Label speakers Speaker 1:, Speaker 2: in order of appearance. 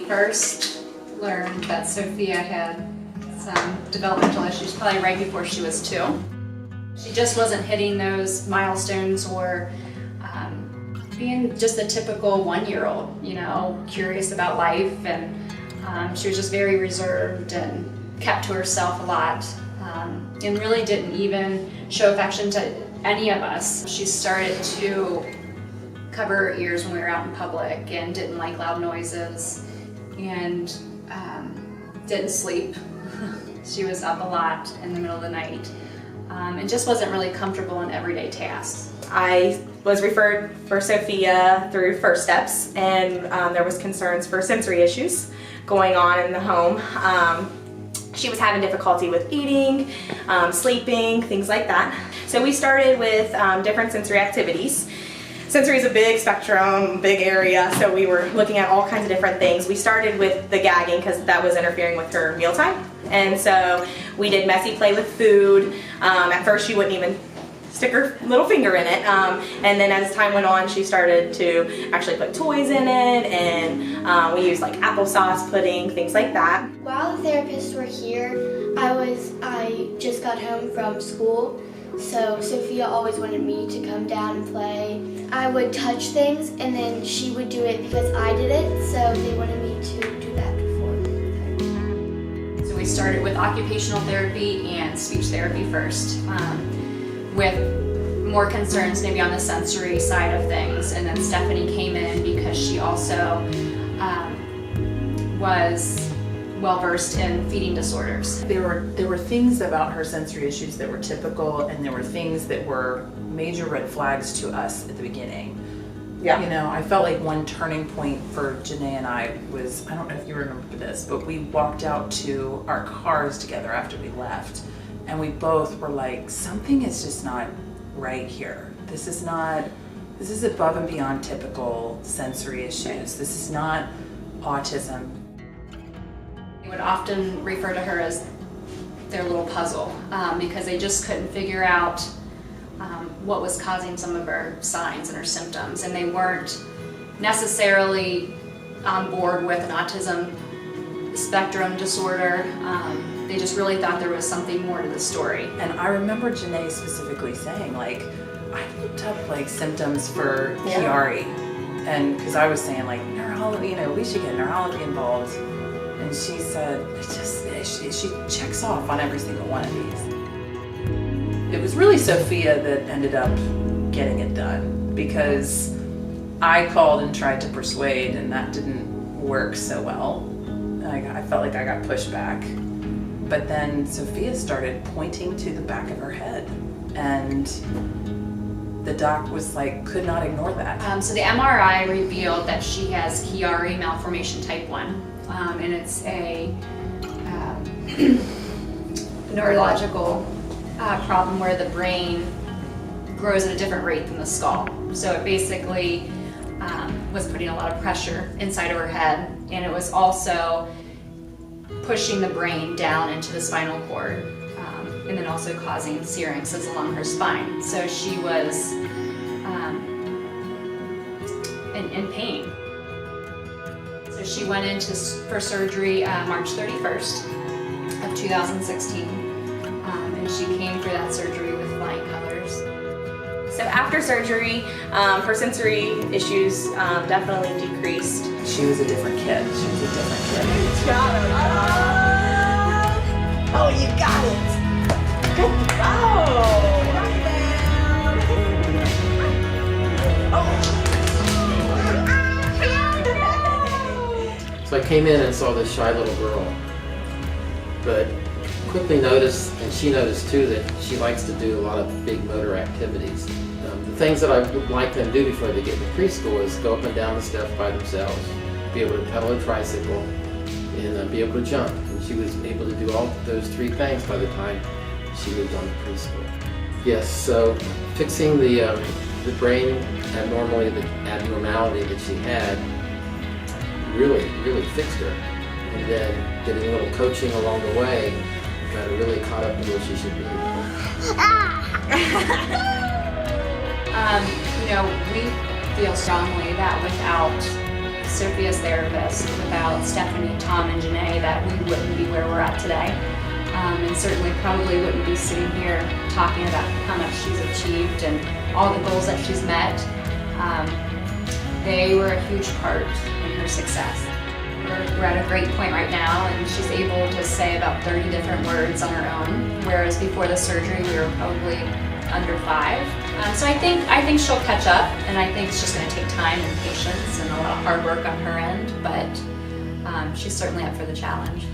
Speaker 1: first learned that Sophia had some developmental issues probably right before she was 2. She just wasn't hitting those milestones or being just a typical 1-year-old, you know, curious about life, and she was just very reserved and kept to herself a lot, and really didn't even show affection to any of us. She started to cover her ears when we were out in public and didn't like loud noises, and didn't sleep. She was up a lot in the middle of the night, and just wasn't really comfortable in everyday tasks.
Speaker 2: I was referred for Sophia through First Steps, and there was concerns for sensory issues going on in the home. She was having difficulty with eating, sleeping, things like that. So we started with different sensory activities. Sensory is a big spectrum, big area, so we were looking at all kinds of different things. We started with the gagging because that was interfering with her mealtime. And so we did messy play with food. At first she wouldn't even stick her little finger in it. And then as time went on, she started to actually put toys in it, and we used like applesauce pudding, things like that.
Speaker 3: While the therapists were here, I just got home from school, so Sophia always wanted me to come down and play. I would touch things, and then she would do it because I did it, so they wanted me to do that before.
Speaker 1: So we started with occupational therapy and speech therapy first, with more concerns maybe on the sensory side of things, and then Stephanie came in because she also was well-versed in feeding disorders.
Speaker 4: There were things about her sensory issues that were typical, and there were things that were major red flags to us at the beginning.
Speaker 2: Yeah.
Speaker 4: You know, I felt like one turning point for Janae and I was, I don't know if you remember this, but we walked out to our cars together after we left, and we both were like, something is just not right here. This is above and beyond typical sensory issues. This is not autism.
Speaker 1: They would often refer to her as their little puzzle, because they just couldn't figure out what was causing some of her signs and her symptoms, and they weren't necessarily on board with an autism spectrum disorder. They just really thought there was something more to the story.
Speaker 4: And I remember Janae specifically saying, like, I looked up like symptoms for Chiari, and because I was saying like neurology, you know, we should get neurology involved, and she said she checks off on every single one of these. It was really Sophia that ended up getting it done, because I called and tried to persuade, and that didn't work so well. I felt like I got pushed back. But then Sophia started pointing to the back of her head, and the doc was like, could not ignore that.
Speaker 1: So the MRI revealed that she has Chiari malformation type 1, and it's a neurological problem where the brain grows at a different rate than the skull. So it basically was putting a lot of pressure inside of her head, and it was also pushing the brain down into the spinal cord, and then also causing syrinxes along her spine. So she was in pain. So she went for surgery March 31st of 2016, and she came through that surgery with flying colors.
Speaker 2: So after surgery, her sensory issues definitely decreased.
Speaker 4: She was a different kid. She was a different kid.
Speaker 2: Oh, you got it!
Speaker 5: So I came in and saw this shy little girl, but quickly noticed, and she noticed too, that she likes to do a lot of big motor activities. The things that I would like them to do before they get to preschool is go up and down the steps by themselves, be able to pedal a tricycle, and be able to jump. And she was able to do all those 3 things by the time she moved on to preschool. Yes, so fixing the brain abnormality that she had really fixed her. And then getting a little coaching along the way got her really caught up to where she should be.
Speaker 1: You know, we feel strongly that without Sophia's therapist, without Stephanie, Tom, and Janae, that we wouldn't be where we're at today. And certainly probably wouldn't be sitting here talking about how much she's achieved and all the goals that she's met. They were a huge part in her success. We're at a great point right now, and she's able to say about 30 different words on her own, whereas before the surgery we were probably under 5. So I think she'll catch up, and I think it's just going to take time and patience and a lot of hard work on her end, but she's certainly up for the challenge.